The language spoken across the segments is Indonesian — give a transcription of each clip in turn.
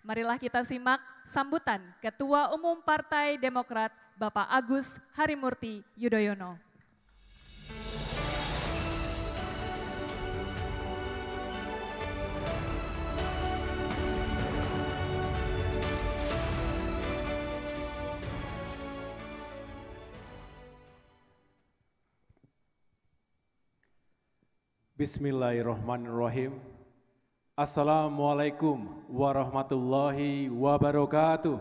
Marilah kita simak sambutan Ketua Umum Partai Demokrat, Bapak Agus Harimurti Yudhoyono. Bismillahirrahmanirrahim. Assalamualaikum warahmatullahi wabarakatuh.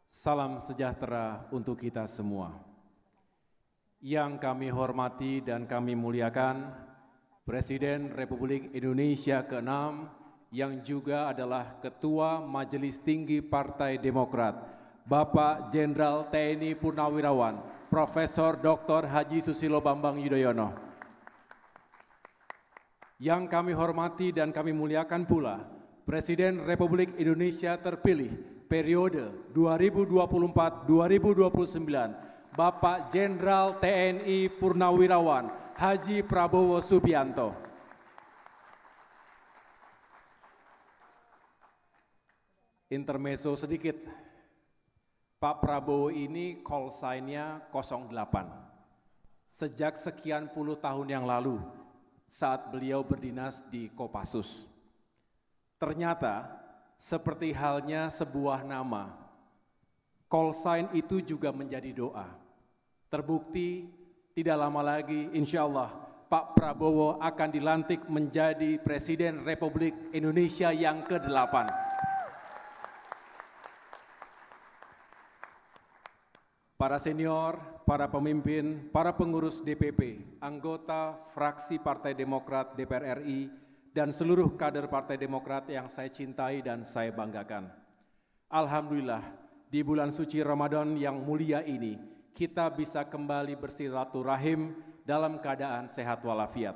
Salam sejahtera untuk kita semua. Yang kami hormati dan kami muliakan Presiden Republik Indonesia ke-6 yang juga adalah Ketua Majelis Tinggi Partai Demokrat, Bapak Jenderal TNI Purnawirawan, Profesor Dr. Haji Susilo Bambang Yudhoyono. Yang kami hormati dan kami muliakan pula Presiden Republik Indonesia terpilih periode 2024-2029, Bapak Jenderal TNI Purnawirawan Haji Prabowo Subianto. Intermezzo sedikit, Pak Prabowo ini call sign-nya 08. Sejak sekian puluh tahun yang lalu, saat beliau berdinas di Kopassus. Ternyata, seperti halnya sebuah nama, call sign itu juga menjadi doa. Terbukti, tidak lama lagi, insya Allah, Pak Prabowo akan dilantik menjadi Presiden Republik Indonesia yang ke-8. Para senior, para pemimpin, para pengurus DPP, anggota fraksi Partai Demokrat DPR RI, dan seluruh kader Partai Demokrat yang saya cintai dan saya banggakan. Alhamdulillah, di bulan suci Ramadan yang mulia ini, kita bisa kembali bersilaturahim dalam keadaan sehat walafiat.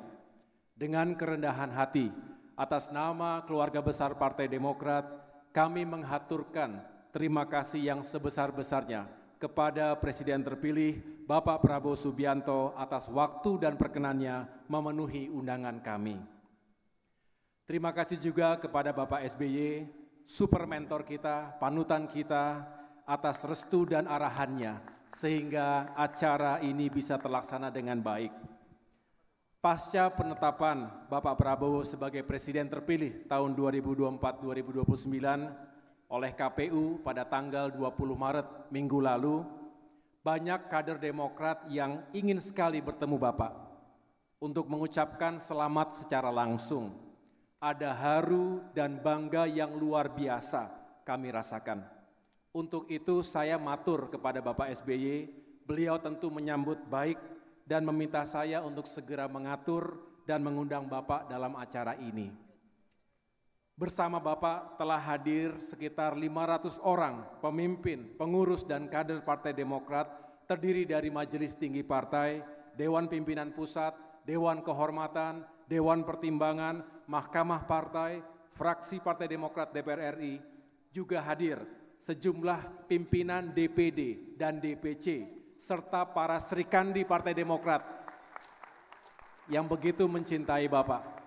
Dengan kerendahan hati, atas nama keluarga besar Partai Demokrat, kami menghaturkan terima kasih yang sebesar-besarnya kepada Presiden terpilih Bapak Prabowo Subianto atas waktu dan perkenannya memenuhi undangan kami. Terima kasih juga kepada Bapak SBY, super mentor kita, panutan kita, atas restu dan arahannya sehingga acara ini bisa terlaksana dengan baik. Pasca penetapan Bapak Prabowo sebagai Presiden terpilih tahun 2024-2029, oleh KPU pada tanggal 20 Maret minggu lalu, banyak kader Demokrat yang ingin sekali bertemu Bapak untuk mengucapkan selamat secara langsung. Ada haru dan bangga yang luar biasa kami rasakan. Untuk itu saya matur kepada Bapak SBY, beliau tentu menyambut baik dan meminta saya untuk segera mengatur dan mengundang Bapak dalam acara ini. Bersama Bapak telah hadir sekitar 500 orang pemimpin, pengurus dan kader Partai Demokrat terdiri dari Majelis Tinggi Partai, Dewan Pimpinan Pusat, Dewan Kehormatan, Dewan Pertimbangan, Mahkamah Partai, fraksi Partai Demokrat DPR RI, juga hadir sejumlah pimpinan DPD dan DPC, serta para Srikandi Partai Demokrat yang begitu mencintai Bapak.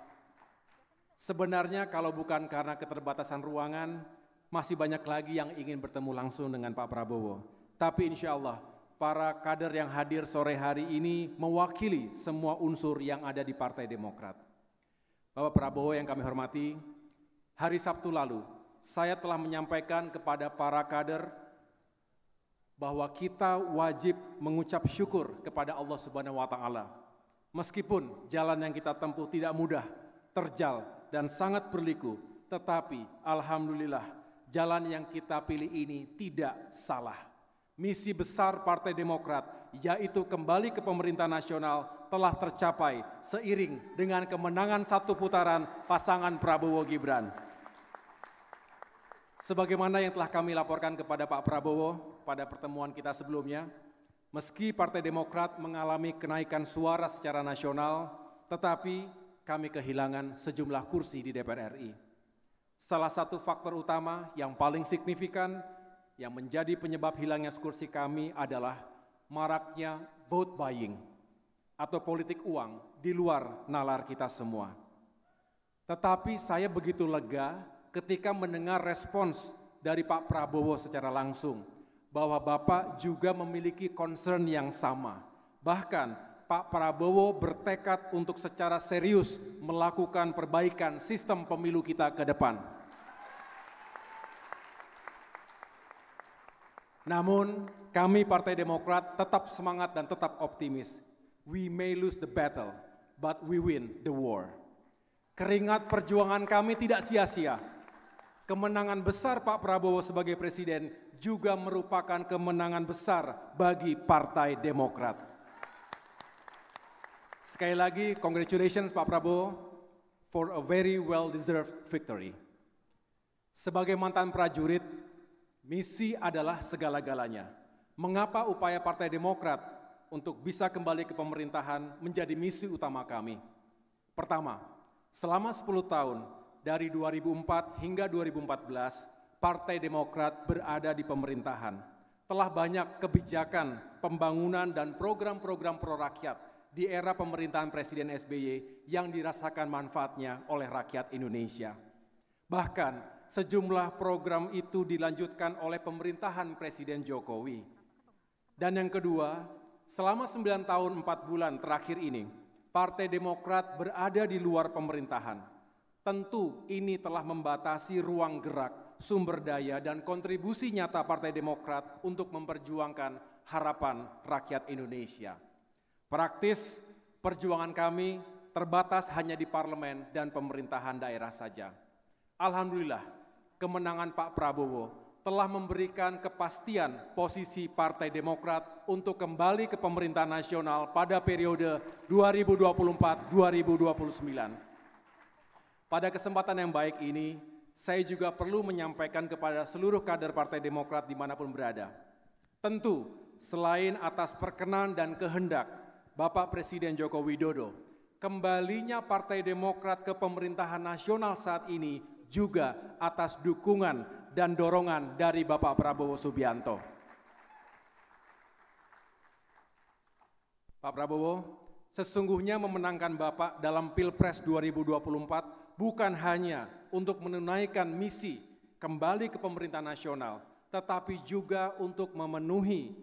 Sebenarnya kalau bukan karena keterbatasan ruangan, masih banyak lagi yang ingin bertemu langsung dengan Pak Prabowo. Tapi insya Allah, para kader yang hadir sore hari ini mewakili semua unsur yang ada di Partai Demokrat. Bapak Prabowo yang kami hormati, hari Sabtu lalu, saya telah menyampaikan kepada para kader bahwa kita wajib mengucap syukur kepada Allah Subhanahu wa Ta'ala. Meskipun jalan yang kita tempuh tidak mudah, terjal, dan sangat berliku, tetapi alhamdulillah jalan yang kita pilih ini tidak salah. Misi besar Partai Demokrat, yaitu kembali ke pemerintah nasional, telah tercapai seiring dengan kemenangan satu putaran pasangan Prabowo Gibran. Sebagaimana yang telah kami laporkan kepada Pak Prabowo pada pertemuan kita sebelumnya, meski Partai Demokrat mengalami kenaikan suara secara nasional, tetapi kami kehilangan sejumlah kursi di DPR RI. Salah satu faktor utama yang paling signifikan yang menjadi penyebab hilangnya kursi kami adalah maraknya vote buying atau politik uang di luar nalar kita semua. Tetapi saya begitu lega ketika mendengar respons dari Pak Prabowo secara langsung, bahwa Bapak juga memiliki concern yang sama. Bahkan Pak Prabowo bertekad untuk secara serius melakukan perbaikan sistem pemilu kita ke depan. Namun, kami Partai Demokrat tetap semangat dan tetap optimis. We may lose the battle, but we win the war. Keringat perjuangan kami tidak sia-sia. Kemenangan besar Pak Prabowo sebagai presiden juga merupakan kemenangan besar bagi Partai Demokrat. Sekali lagi, congratulations Pak Prabowo for a very well-deserved victory. Sebagai mantan prajurit, misi adalah segala-galanya. Mengapa upaya Partai Demokrat untuk bisa kembali ke pemerintahan menjadi misi utama kami? Pertama, selama 10 tahun, dari 2004 hingga 2014, Partai Demokrat berada di pemerintahan. Telah banyak kebijakan, pembangunan, dan program-program pro-rakyat di era pemerintahan Presiden SBY yang dirasakan manfaatnya oleh rakyat Indonesia. Bahkan, sejumlah program itu dilanjutkan oleh pemerintahan Presiden Jokowi. Dan yang kedua, selama 9 tahun 4 bulan terakhir ini, Partai Demokrat berada di luar pemerintahan. Tentu ini telah membatasi ruang gerak, sumber daya, dan kontribusi nyata Partai Demokrat untuk memperjuangkan harapan rakyat Indonesia. Praktis, perjuangan kami terbatas hanya di parlemen dan pemerintahan daerah saja. Alhamdulillah, kemenangan Pak Prabowo telah memberikan kepastian posisi Partai Demokrat untuk kembali ke pemerintahan nasional pada periode 2024-2029. Pada kesempatan yang baik ini, saya juga perlu menyampaikan kepada seluruh kader Partai Demokrat dimanapun berada. Tentu, selain atas perkenan dan kehendak Bapak Presiden Joko Widodo, kembalinya Partai Demokrat ke pemerintahan nasional saat ini juga atas dukungan dan dorongan dari Bapak Prabowo Subianto. Pak Prabowo, sesungguhnya memenangkan Bapak dalam Pilpres 2024 bukan hanya untuk menunaikan misi kembali ke pemerintahan nasional, tetapi juga untuk memenuhi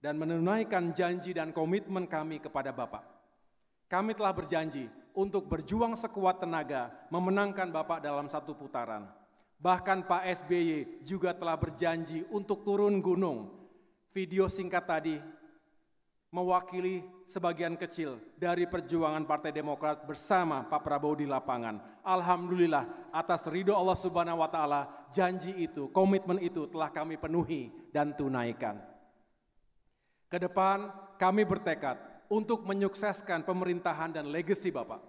dan menunaikan janji dan komitmen kami kepada Bapak. Kami telah berjanji untuk berjuang sekuat tenaga memenangkan Bapak dalam satu putaran. Bahkan Pak SBY juga telah berjanji untuk turun gunung. Video singkat tadi mewakili sebagian kecil dari perjuangan Partai Demokrat bersama Pak Prabowo di lapangan. Alhamdulillah, atas ridho Allah Subhanahu wa Ta'ala, janji itu, komitmen itu telah kami penuhi dan tunaikan. Kedepan kami bertekad untuk menyukseskan pemerintahan dan legasi Bapak.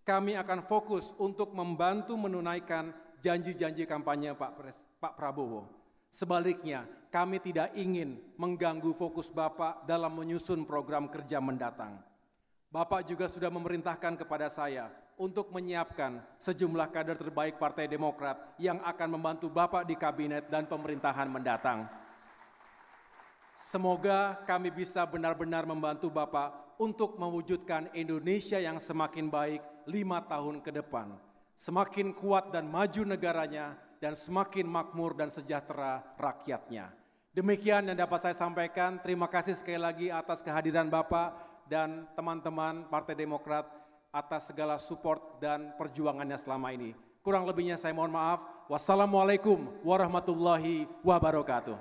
Kami akan fokus untuk membantu menunaikan janji-janji kampanye Pak Prabowo. Sebaliknya, kami tidak ingin mengganggu fokus Bapak dalam menyusun program kerja mendatang. Bapak juga sudah memerintahkan kepada saya untuk menyiapkan sejumlah kader terbaik Partai Demokrat yang akan membantu Bapak di kabinet dan pemerintahan mendatang. Semoga kami bisa benar-benar membantu Bapak untuk mewujudkan Indonesia yang semakin baik 5 tahun ke depan. Semakin kuat dan maju negaranya, dan semakin makmur dan sejahtera rakyatnya. Demikian yang dapat saya sampaikan. Terima kasih sekali lagi atas kehadiran Bapak dan teman-teman Partai Demokrat atas segala support dan perjuangannya selama ini. Kurang lebihnya saya mohon maaf. Wassalamualaikum warahmatullahi wabarakatuh.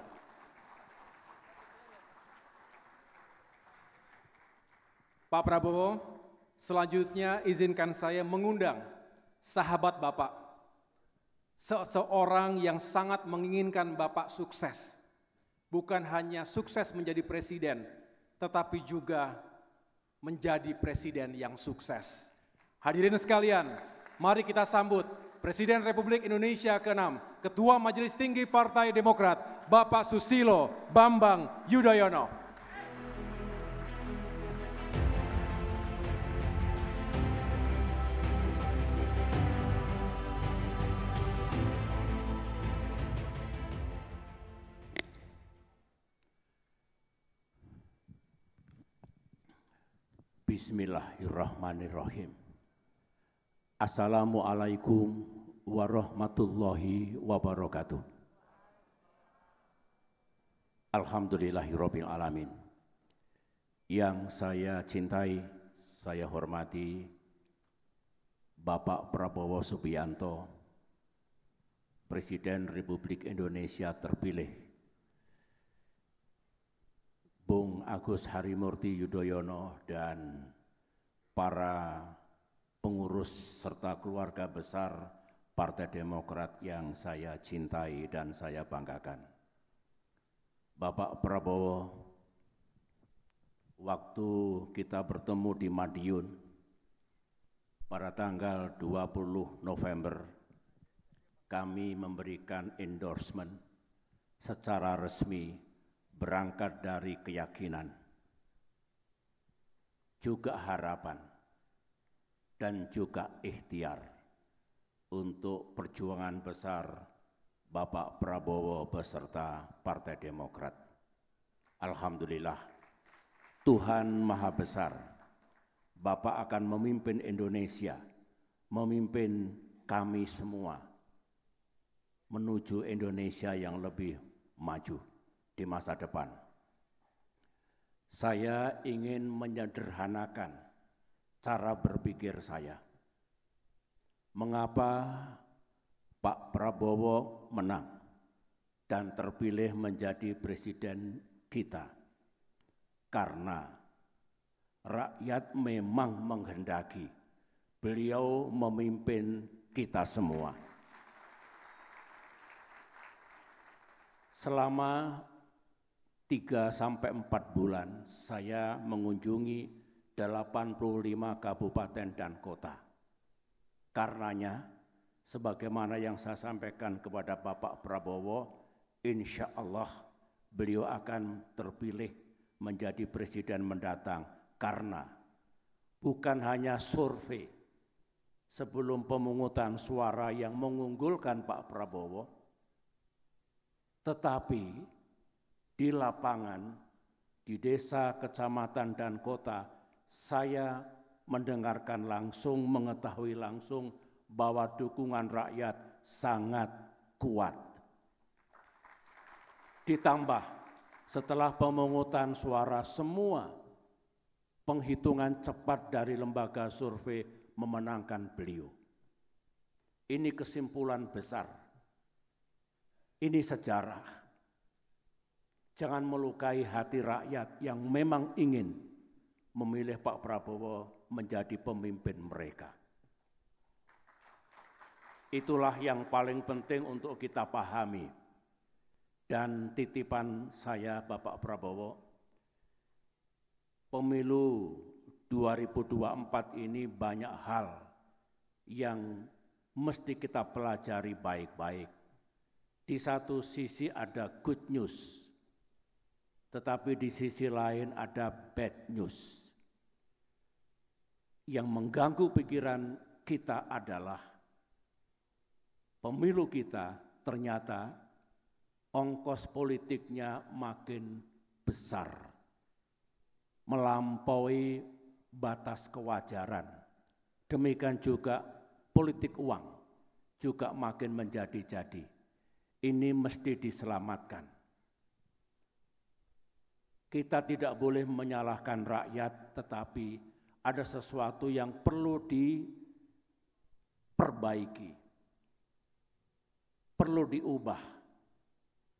Pak Prabowo, selanjutnya izinkan saya mengundang sahabat Bapak, seseorang yang sangat menginginkan Bapak sukses. Bukan hanya sukses menjadi presiden, tetapi juga menjadi presiden yang sukses. Hadirin sekalian, mari kita sambut Presiden Republik Indonesia ke-6, Ketua Majelis Tinggi Partai Demokrat, Bapak Susilo Bambang Yudhoyono. Bismillahirrahmanirrahim. Assalamualaikum warahmatullahi wabarakatuh. Alhamdulillahirabbil alamin. Yang saya cintai, saya hormati Bapak Prabowo Subianto, Presiden Republik Indonesia terpilih, Bung Agus Harimurti Yudhoyono, dan para pengurus serta keluarga besar Partai Demokrat yang saya cintai dan saya banggakan. Bapak Prabowo, waktu kita bertemu di Madiun pada tanggal 20 November, kami memberikan endorsement secara resmi berangkat dari keyakinan, juga harapan, dan juga ikhtiar untuk perjuangan besar Bapak Prabowo beserta Partai Demokrat. Alhamdulillah, Tuhan Maha Besar, Bapak akan memimpin Indonesia, memimpin kami semua menuju Indonesia yang lebih maju di masa depan. Saya ingin menyederhanakan cara berpikir saya. Mengapa Pak Prabowo menang dan terpilih menjadi presiden kita? Karena rakyat memang menghendaki beliau memimpin kita semua. Selama 3-4 bulan saya mengunjungi 85 kabupaten dan kota. Karenanya, sebagaimana yang saya sampaikan kepada Bapak Prabowo, insya Allah beliau akan terpilih menjadi presiden mendatang. Karena bukan hanya survei sebelum pemungutan suara yang mengunggulkan Pak Prabowo, tetapi di lapangan, di desa, kecamatan, dan kota, saya mendengarkan langsung, mengetahui langsung bahwa dukungan rakyat sangat kuat. Ditambah setelah pemungutan suara, semua penghitungan cepat dari lembaga survei memenangkan beliau. Ini kesimpulan besar. Ini sejarah. Jangan melukai hati rakyat yang memang ingin memilih Pak Prabowo menjadi pemimpin mereka. Itulah yang paling penting untuk kita pahami. Dan titipan saya Bapak Prabowo, pemilu 2024 ini banyak hal yang mesti kita pelajari baik-baik. Di satu sisi ada good news, tetapi di sisi lain ada bad news. Yang mengganggu pikiran kita adalah pemilu kita ternyata ongkos politiknya makin besar, melampaui batas kewajaran. Demikian juga politik uang juga makin menjadi-jadi. Ini mesti diselamatkan. Kita tidak boleh menyalahkan rakyat, tetapi ada sesuatu yang perlu diperbaiki, perlu diubah,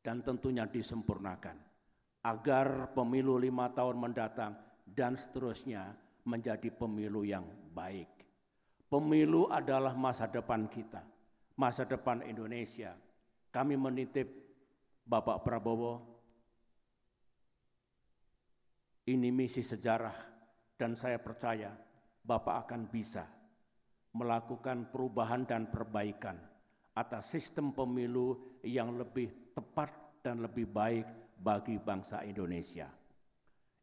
dan tentunya disempurnakan, agar pemilu 5 tahun mendatang dan seterusnya menjadi pemilu yang baik. Pemilu adalah masa depan kita, masa depan Indonesia. Kami menitip Bapak Prabowo, ini misi sejarah. Dan saya percaya Bapak akan bisa melakukan perubahan dan perbaikan atas sistem pemilu yang lebih tepat dan lebih baik bagi bangsa Indonesia.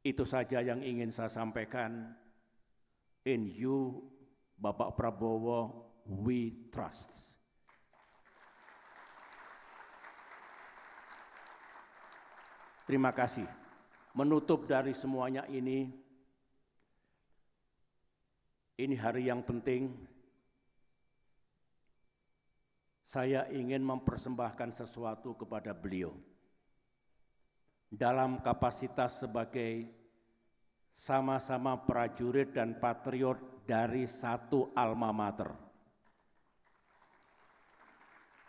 Itu saja yang ingin saya sampaikan. In you, Bapak Prabowo, we trust. Terima kasih. Menutup dari semuanya ini hari yang penting, saya ingin mempersembahkan sesuatu kepada beliau. Dalam kapasitas sebagai sama-sama prajurit dan patriot dari satu alma mater.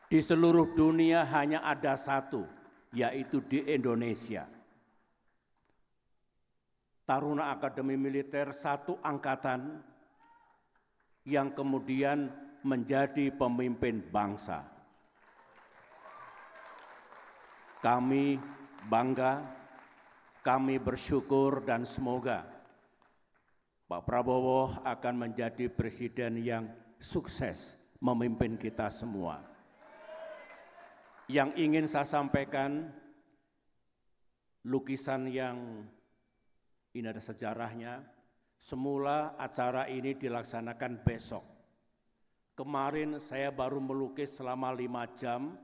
Di seluruh dunia hanya ada satu, yaitu di Indonesia. Taruna Akademi Militer satu angkatan yang kemudian menjadi pemimpin bangsa. Kami bangga, kami bersyukur dan semoga Pak Prabowo akan menjadi presiden yang sukses memimpin kita semua. Yang ingin saya sampaikan, lukisan yang ini ada sejarahnya. Semula acara ini dilaksanakan besok. Kemarin saya baru melukis selama 5 jam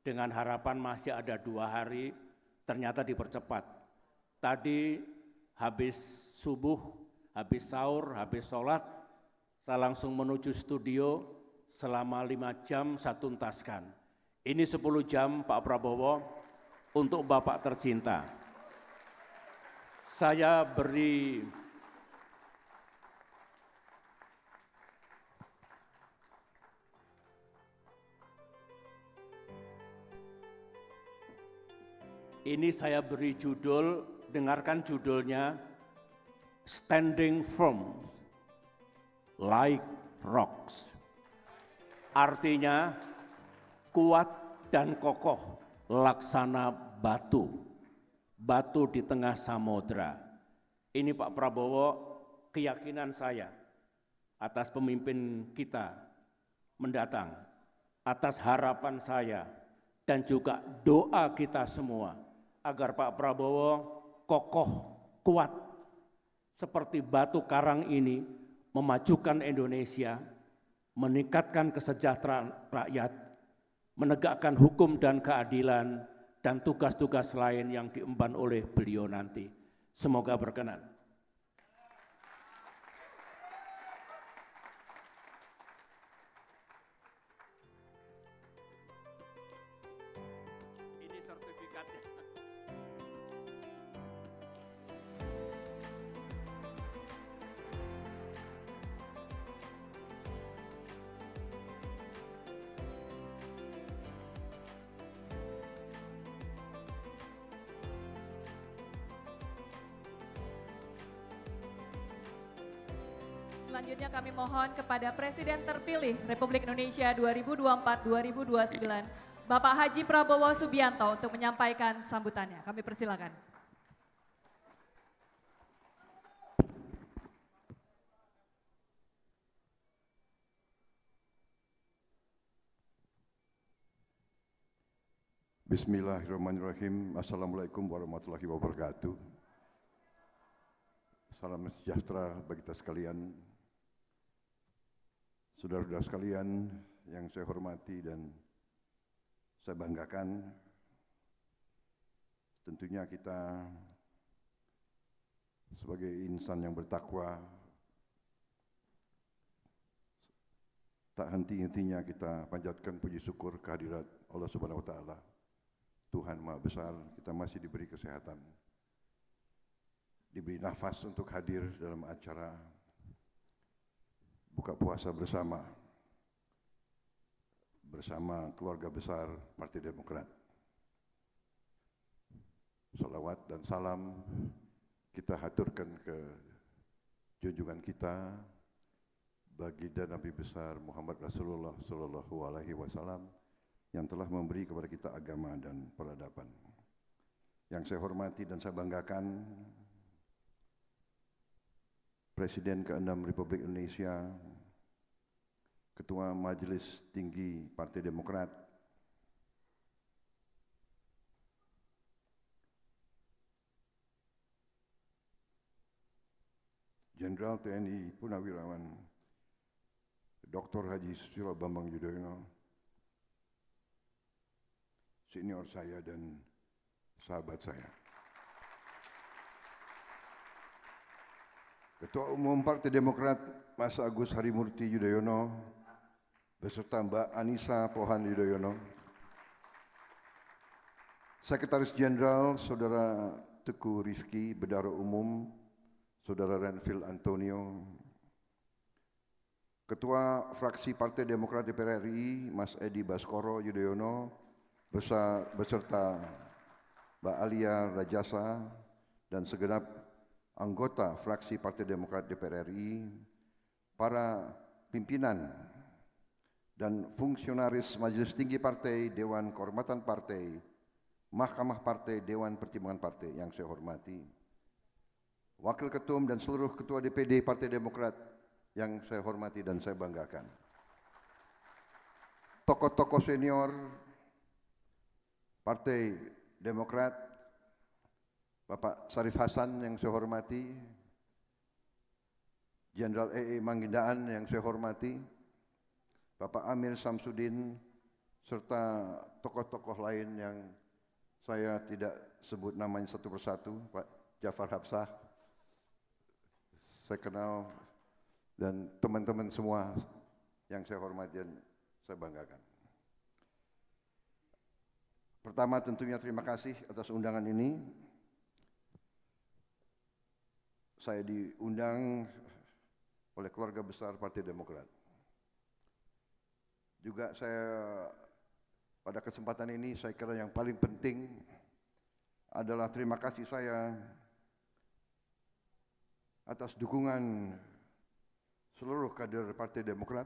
dengan harapan masih ada 2 hari, ternyata dipercepat. Tadi habis subuh, habis sahur, habis sholat, saya langsung menuju studio selama 5 jam saya tuntaskan. Ini 10 jam Pak Prabowo untuk Bapak tercinta. Saya beri judul, dengarkan judulnya, Standing Firm Like Rocks. Artinya kuat dan kokoh laksana batu, batu di tengah samudra. Ini Pak Prabowo, keyakinan saya atas pemimpin kita mendatang, atas harapan saya dan juga doa kita semua agar Pak Prabowo kokoh, kuat seperti batu karang ini, memajukan Indonesia, meningkatkan kesejahteraan rakyat, menegakkan hukum dan keadilan, dan tugas-tugas lain yang diemban oleh beliau nanti. Semoga berkenan. Ini sertifikatnya. Selanjutnya kami mohon kepada Presiden terpilih Republik Indonesia 2024-2029, Bapak Haji Prabowo Subianto untuk menyampaikan sambutannya. Kami persilakan. Bismillahirrahmanirrahim. Assalamualaikum warahmatullahi wabarakatuh. Salam sejahtera bagi kita sekalian. Saudara-saudara sekalian yang saya hormati dan saya banggakan, tentunya kita sebagai insan yang bertakwa, tak henti-hentinya kita panjatkan puji syukur kehadirat Allah Subhanahu wa Ta'ala. Tuhan Maha Besar, kita masih diberi kesehatan, diberi nafas untuk hadir dalam acara buka puasa bersama keluarga besar Partai Demokrat. Salawat dan salam kita haturkan ke junjungan kita, baginda Nabi besar Muhammad Rasulullah Sallallahu Alaihi Wasallam yang telah memberi kepada kita agama dan peradaban. Yang saya hormati dan saya banggakan, Presiden ke-6 Republik Indonesia, Ketua Majelis Tinggi Partai Demokrat, Jenderal TNI Purnawirawan Dr. Haji Susilo Bambang Yudhoyono, senior saya dan sahabat saya. Ketua Umum Partai Demokrat Mas Agus Harimurti Yudhoyono beserta Mbak Anissa Pohan Yudhoyono, Sekretaris Jenderal Saudara Teguh Rifki, Bendahara Umum Saudara Renvil Antonio, Ketua Fraksi Partai Demokrat DPR RI Mas Edi Baskoro Yudhoyono beserta Mbak Alia Rajasa dan segenap anggota fraksi Partai Demokrat DPR RI, para pimpinan dan fungsionaris Majelis Tinggi Partai, Dewan Kehormatan Partai, Mahkamah Partai, Dewan Pertimbangan Partai yang saya hormati, Wakil Ketum dan seluruh Ketua DPD Partai Demokrat yang saya hormati dan saya banggakan, tokoh-tokoh senior Partai Demokrat, Bapak Sarif Hasan yang saya hormati, Jenderal E.E. Manggindaan yang saya hormati, Bapak Amir Samsudin, serta tokoh-tokoh lain yang saya tidak sebut namanya satu persatu, Pak Jafar Hapsah, saya kenal, dan teman-teman semua yang saya hormati dan saya banggakan. Pertama tentunya terima kasih atas undangan ini. Saya diundang oleh keluarga besar Partai Demokrat. Juga saya pada kesempatan ini saya kira yang paling penting adalah terima kasih saya atas dukungan seluruh kader Partai Demokrat,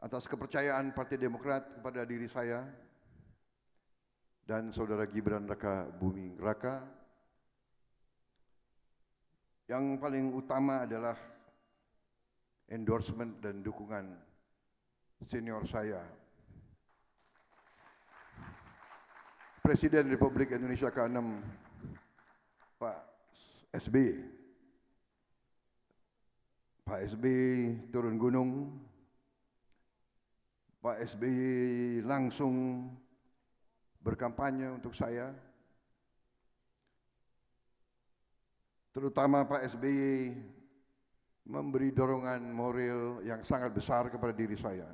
atas kepercayaan Partai Demokrat kepada diri saya dan Saudara Gibran Raka Buming Raka. Yang paling utama adalah endorsement dan dukungan senior saya, Presiden Republik Indonesia ke-6, Pak SBY. Pak SBY turun gunung, Pak SBY langsung berkampanye untuk saya, terutama Pak SBY memberi dorongan moral yang sangat besar kepada diri saya,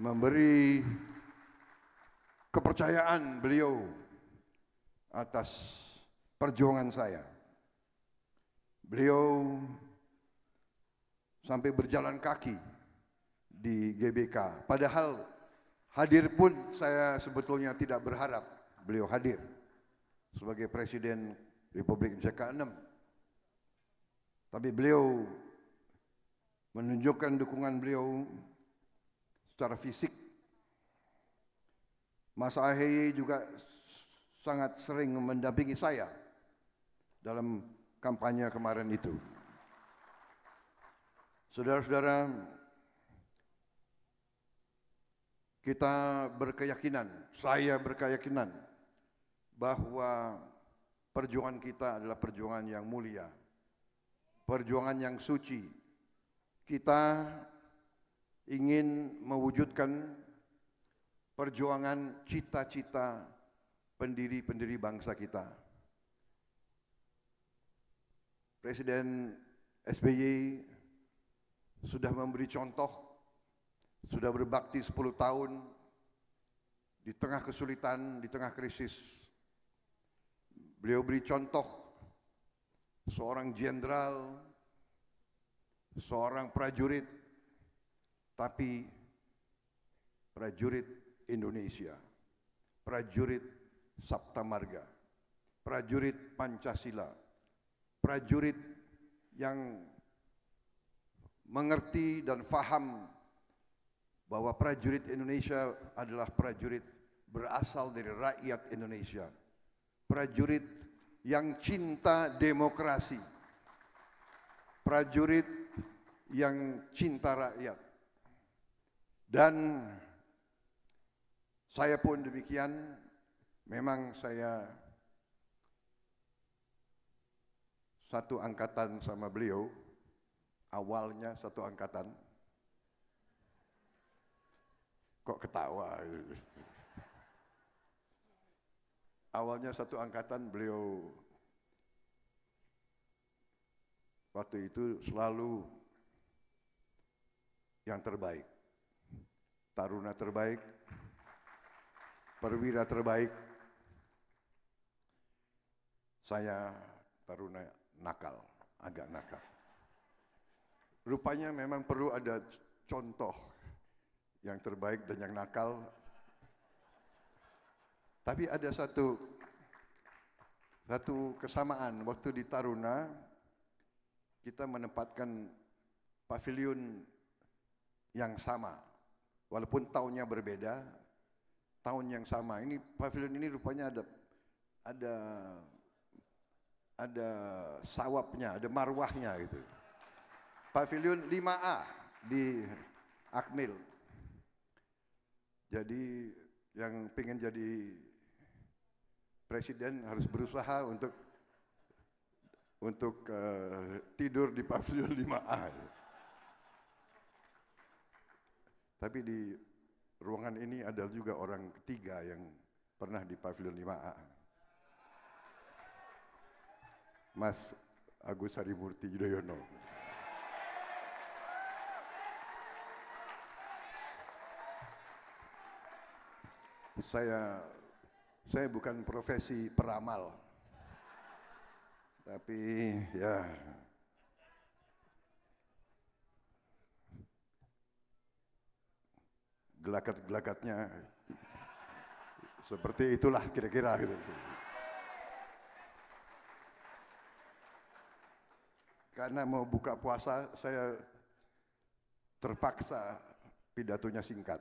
memberi kepercayaan beliau atas perjuangan saya. Beliau sampai berjalan kaki di GBK, padahal hadir pun saya sebetulnya tidak berharap beliau hadir sebagai Presiden Republik Indonesia ke-6. Tapi beliau menunjukkan dukungan beliau secara fisik. Mas AHY juga sangat sering mendampingi saya dalam kampanye kemarin itu. Saudara-saudara, kita berkeyakinan, saya berkeyakinan bahwa perjuangan kita adalah perjuangan yang mulia, perjuangan yang suci. Kita ingin mewujudkan perjuangan cita-cita pendiri-pendiri bangsa kita. Presiden SBY sudah memberi contoh, sudah berbakti 10 tahun di tengah kesulitan, di tengah krisis. Beliau beri contoh seorang jenderal, seorang prajurit, tapi prajurit Indonesia, prajurit Sabta Marga, prajurit Pancasila, prajurit yang mengerti dan faham bahwa prajurit Indonesia adalah prajurit berasal dari rakyat Indonesia, prajurit yang cinta demokrasi, prajurit yang cinta rakyat. Dan saya pun demikian, memang saya satu angkatan sama beliau, awalnya satu angkatan. Kok ketawa? Awalnya satu angkatan, beliau waktu itu selalu yang terbaik, taruna terbaik, perwira terbaik. Saya taruna nakal, agak nakal. Rupanya memang perlu ada contoh yang terbaik dan yang nakal. Tapi ada satu kesamaan, waktu di Taruna kita menempatkan pavilion yang sama, walaupun tahunnya berbeda, tahun yang sama. Ini pavilion ini rupanya ada sawapnya, ada marwahnya gitu. Pavilion 5A di Akmil. Jadi yang pengen jadi presiden harus berusaha untuk tidur di pavilion 5A. Tapi di ruangan ini ada juga orang ketiga yang pernah di pavilion 5A. Mas Agus Harimurti Yudhoyono. Saya bukan profesi peramal, tapi ya gelagat-gelagatnya seperti itulah kira-kira gitu. Karena mau buka puasa, saya terpaksa pidatonya singkat.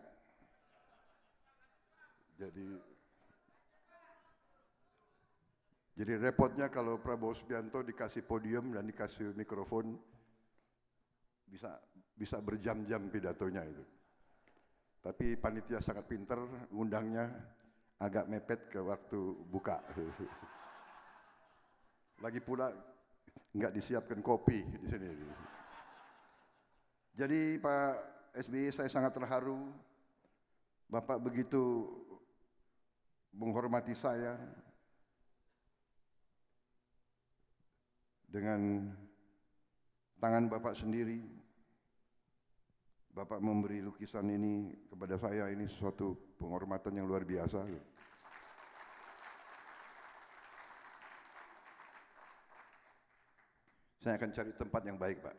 Jadi repotnya kalau Prabowo Subianto dikasih podium dan dikasih mikrofon, bisa berjam-jam pidatonya itu. Tapi panitia sangat pinter, ngundangnya agak mepet ke waktu buka. Lagi pula nggak disiapkan kopi di sini. Jadi Pak SBY, saya sangat terharu, Bapak begitu menghormati saya dengan tangan Bapak sendiri. Bapak memberi lukisan ini kepada saya, ini suatu penghormatan yang luar biasa. Saya akan cari tempat yang baik, Pak,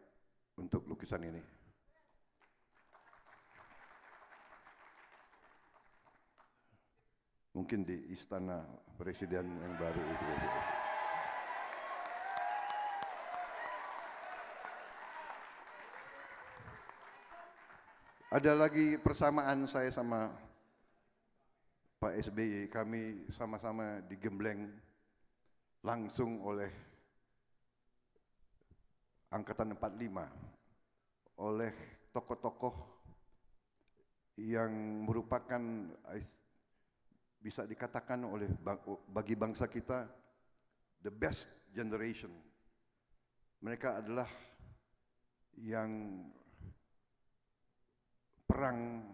untuk lukisan ini. Mungkin di istana presiden yang baru itu. Ada lagi persamaan saya sama Pak SBY, kami sama-sama digembleng langsung oleh Angkatan 45, oleh tokoh-tokoh yang merupakan, bisa dikatakan bagi bangsa kita, the best generation. Mereka adalah yang perang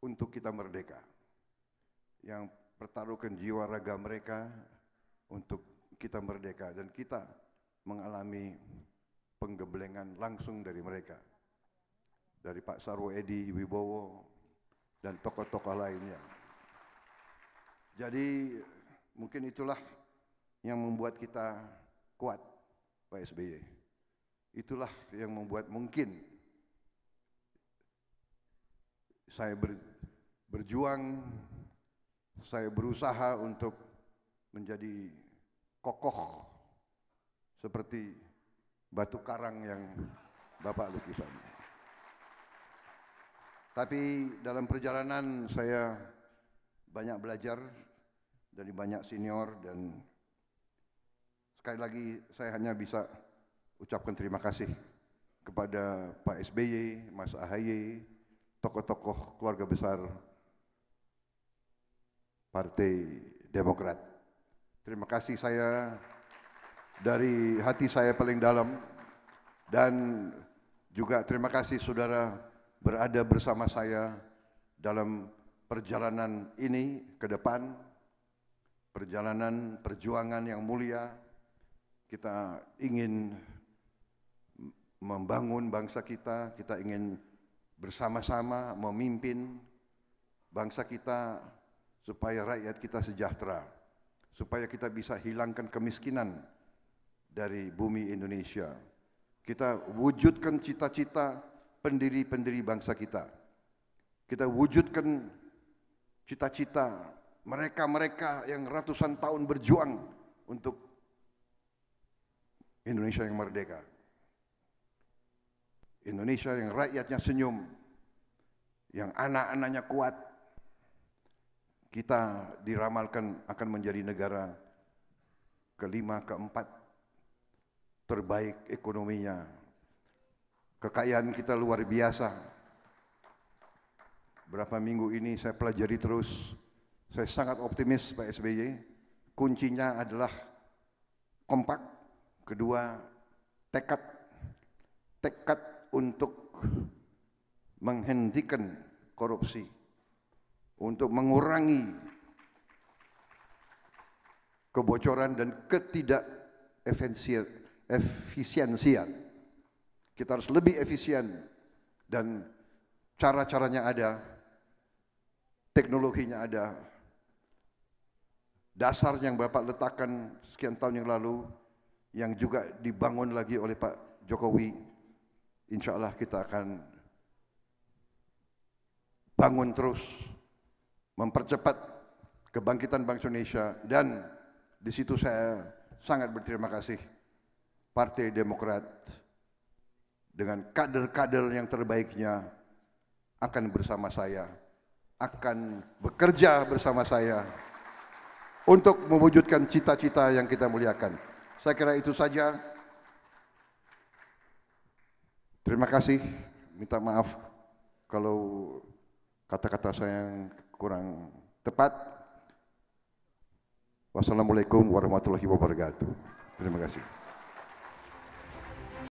untuk kita merdeka, yang pertaruhkan jiwa raga mereka untuk kita merdeka, dan kita mengalami penggemblengan langsung dari mereka, dari Pak Sarwo Edi Wibowo dan tokoh-tokoh lainnya. Jadi mungkin itulah yang membuat kita kuat, Pak SBY. Itulah yang membuat mungkin saya berjuang, saya berusaha untuk menjadi kokoh seperti batu karang yang Bapak lukisan. Tapi dalam perjalanan saya banyak belajar dari banyak senior, dan sekali lagi saya hanya bisa ucapkan terima kasih kepada Pak SBY, Mas AHY, tokoh-tokoh keluarga besar Partai Demokrat. Terima kasih saya dari hati saya paling dalam, dan juga terima kasih saudara berada bersama saya dalam perjalanan ini ke depan, perjalanan perjuangan yang mulia. Kita ingin membangun bangsa kita, kita ingin bersama-sama memimpin bangsa kita supaya rakyat kita sejahtera, supaya kita bisa hilangkan kemiskinan dari bumi Indonesia. Kita wujudkan cita-cita pendiri-pendiri bangsa kita. Kita wujudkan cita-cita mereka-mereka yang ratusan tahun berjuang untuk Indonesia yang merdeka. Indonesia yang rakyatnya senyum, yang anak-anaknya kuat. Kita diramalkan akan menjadi negara kelima, keempat terbaik ekonominya. Kekayaan kita luar biasa. Berapa minggu ini saya pelajari terus. Saya sangat optimis Pak SBY. Kuncinya adalah kompak. Kedua, tekad untuk menghentikan korupsi, untuk mengurangi kebocoran dan ketidakefisiensian. Kita harus lebih efisien dan cara-caranya ada, teknologinya ada, dasar yang Bapak letakkan sekian tahun yang lalu, yang juga dibangun lagi oleh Pak Jokowi. Insya Allah kita akan bangun terus, mempercepat kebangkitan bangsa Indonesia, dan di situ saya sangat berterima kasih Partai Demokrat dengan kader-kader yang terbaiknya akan bersama saya, akan bekerja bersama saya untuk mewujudkan cita-cita yang kita muliakan. Saya kira itu saja. Terima kasih, minta maaf kalau kata-kata saya yang kurang tepat. Wassalamualaikum warahmatullahi wabarakatuh. Terima kasih.